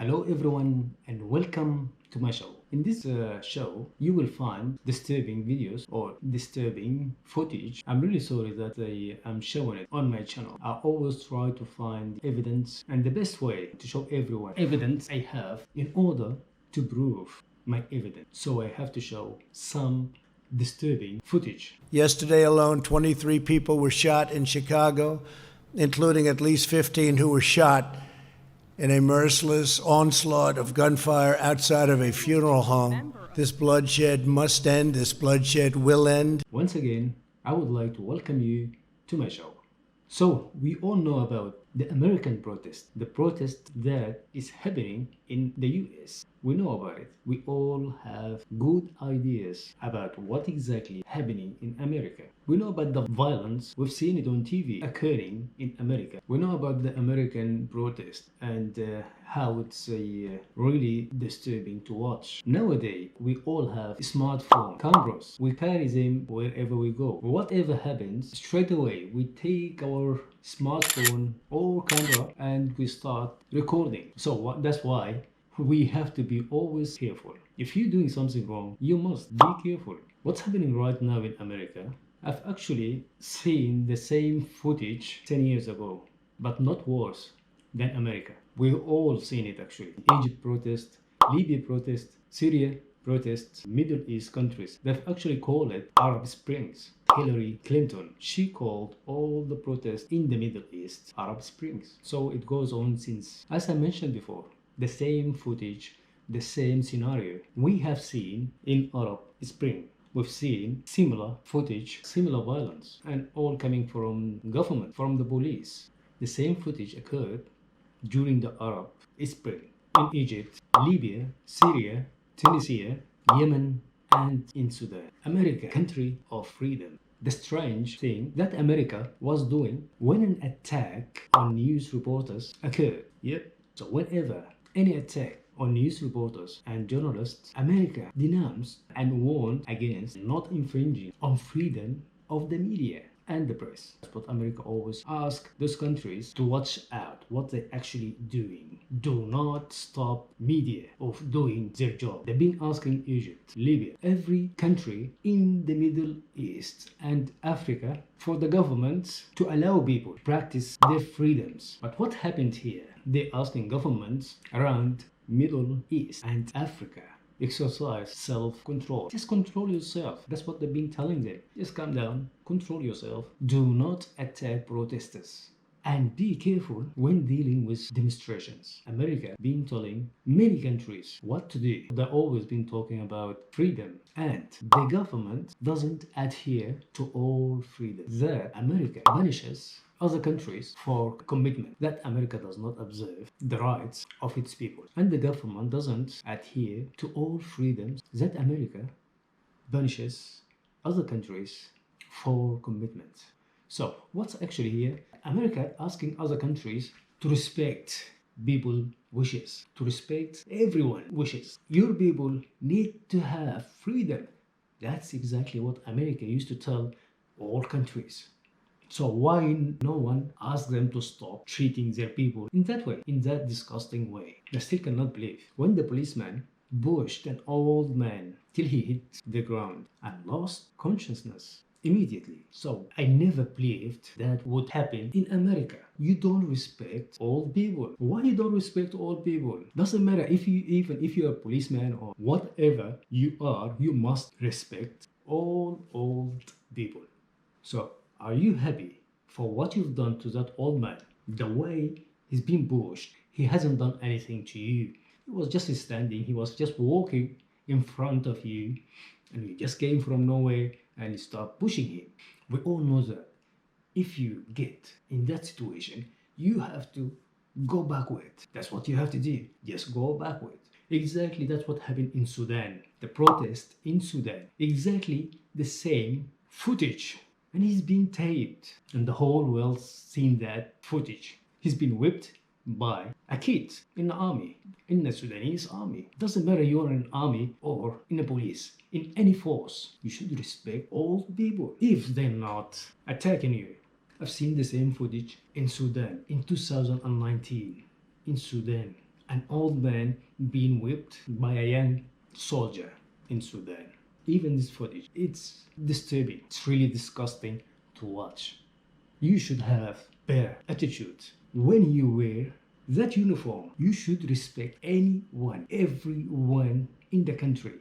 Hello everyone and welcome to my show. In this show, you will find disturbing videos or disturbing footage. I'm really sorry that I am showing it on my channel. I always try to find evidence, and the best way to show everyone evidence I have in order to prove my evidence. So I have to show some disturbing footage. Yesterday alone, 23 people were shot in Chicago, including at least 15 who were shot in a merciless onslaught of gunfire outside of a funeral home. This bloodshed must end. This bloodshed will end. Once again, I would like to welcome you to my show. So, we all know about the American protest, the protest that is happening in the US. We know about it. We all have good ideas about what exactly happening in America. We know about the violence. We've seen it on TV occurring in America. We know about the American protest and how it's really disturbing to watch. Nowadays, we all have smartphone cameras. We carry them wherever we go. Whatever happens, straight away we take our smartphone or camera and we start recording. So that's why we have to be always careful. If you're doing something wrong, you must be careful. What's happening right now in America? I've actually seen the same footage 10 years ago, but not worse than America. We've all seen it actually. Egypt protest, Libya protest, Syria protests, Middle East countries. They've actually called it Arab Springs. Hillary Clinton, she called all the protests in the Middle East Arab Springs. So it goes on since, as I mentioned before, the same footage, the same scenario we have seen in Arab Spring. We've seen similar footage, similar violence, and all coming from government, from the police. The same footage occurred during the Arab Spring in Egypt, Libya, Syria, Tunisia, Yemen, and in Sudan. America, country of freedom. The strange thing that America was doing when an attack on news reporters occurred. Yep. So whenever any attack on news reporters and journalists, America denounced and warned against not infringing on freedom of the media and the press. That's what America always asks those countries to watch out what they're actually doing. Do not stop media of doing their job. They've been asking Egypt, Libya, every country in the Middle East and Africa for the governments to allow people to practice their freedoms. But what happened here? They're asking governments around Middle East and Africa exercise self-control. Just control yourself. That's what they've been telling them. Just calm down, control yourself. Do not attack protesters. And be careful when dealing with demonstrations. America been telling many countries what to do. They've always been talking about freedom. And the government doesn't adhere to all freedom. That America punishes other countries for commitment that America does not observe the rights of its people, and the government doesn't adhere to all freedoms that America punishes other countries for commitment. So what's actually here? America asking other countries to respect people's wishes, to respect everyone's wishes. Your people need to have freedom. That's exactly what America used to tell all countries. So why no one asked them to stop treating their people in that way, in that disgusting way? I still cannot believe when the policeman pushed an old man till he hit the ground and lost consciousness immediately. So I never believed that would happen in America. You don't respect old people. Why you don't respect old people? Doesn't matter if you're a policeman or whatever you are, you must respect all old people. So are you happy for what you've done to that old man? The way he's been pushed, he hasn't done anything to you. He was just standing, he was just walking in front of you, and you just came from nowhere and you start pushing him. We all know that if you get in that situation, you have to go backward. That's what you have to do. Just go backward. Exactly that's what happened in Sudan. The protest in Sudan. Exactly the same footage. And he's been taped, and the whole world's seen that footage. He's been whipped by a kid in the army, in the Sudanese army. Doesn't matter you're in an army or in the police, in any force, you should respect all people if they're not attacking you. I've seen the same footage in Sudan in 2019. In Sudan, An old man being whipped by a young soldier in Sudan. Even this footage, it's disturbing. It's really disgusting to watch. You should have better attitude. When you wear that uniform, you should respect anyone, everyone in the country.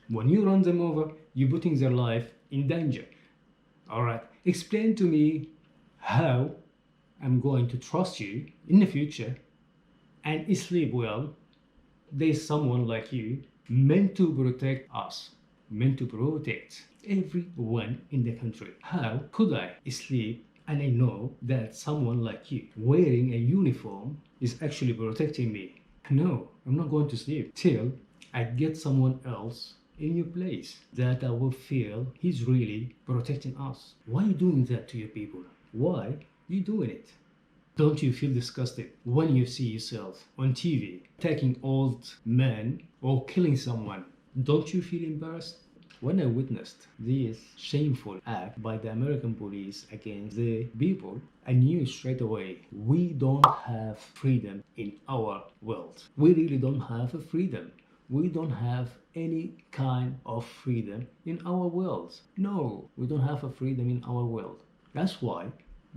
When you run them over, you're putting their life in danger. Alright, explain to me how I'm going to trust you in the future and sleep well. There's someone like you meant to protect us, meant to protect everyone in the country. How could I sleep and I know that someone like you wearing a uniform is actually protecting me? No, I'm not going to sleep till I get someone else in your place that I will feel he's really protecting us. Why are you doing that to your people? Why are you doing it? Don't you feel disgusted when you see yourself on TV attacking old men or killing someone? Don't you feel embarrassed? When I witnessed this shameful act by the American police against the people, I knew straight away we don't have freedom in our world. We really don't have a freedom. We don't have any kind of freedom in our world. No, we don't have a freedom in our world. That's why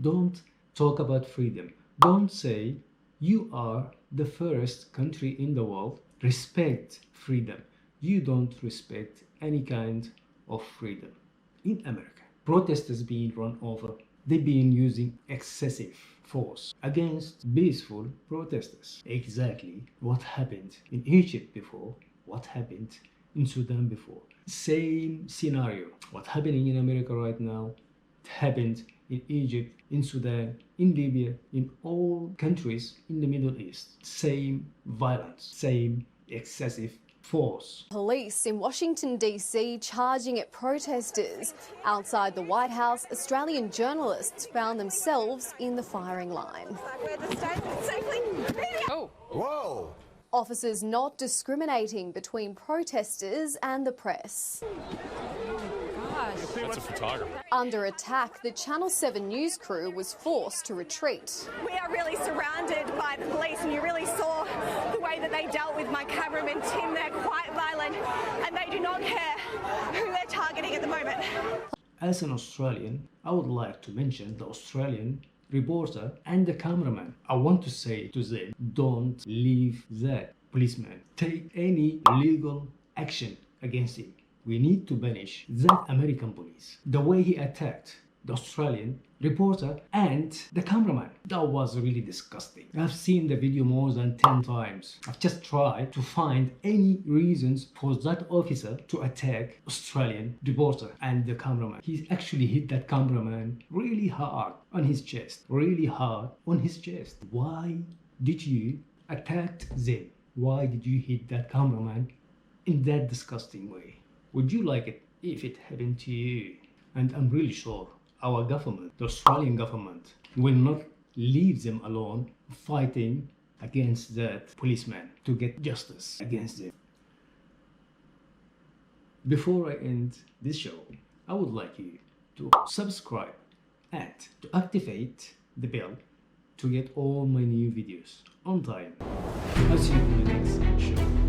don't talk about freedom. Don't say you are the first country in the world. Respect freedom. You don't respect any kind of freedom. In America, protesters being run over, they've been using excessive force against peaceful protesters. Exactly what happened in Egypt before, what happened in Sudan before. Same scenario. What's happening in America right now, it happened in Egypt, in Sudan, in Libya, in all countries in the Middle East. Same violence, same excessive force. Police in Washington, D.C. charging at protesters. Outside the White House, Australian journalists found themselves in the firing line. Where the state safely. Oh. Whoa! Officers not discriminating between protesters and the press. That's a photographer. Under attack, the Channel 7 news crew was forced to retreat. We are really surrounded by the police, and you really saw the way that they dealt with my cameraman Tim. They're quite violent, and they do not care who they're targeting at the moment. As an Australian, I would like to mention the Australian reporter and the cameraman. I want to say to them, don't leave that policeman. Take any legal action against him. We need to punish that American police. The way he attacked the Australian reporter and the cameraman, that was really disgusting. I've seen the video more than 10 times. I've just tried to find any reasons for that officer to attack Australian reporter and the cameraman. He actually hit that cameraman really hard on his chest. Really hard on his chest. Why did you attack them? Why did you hit that cameraman in that disgusting way? Would you like it if it happened to you? And I'm really sure our government, the Australian government, will not leave them alone fighting against that policeman to get justice against them. Before I end this show, I would like you to subscribe and to activate the bell to get all my new videos on time. I'll see you in the next show.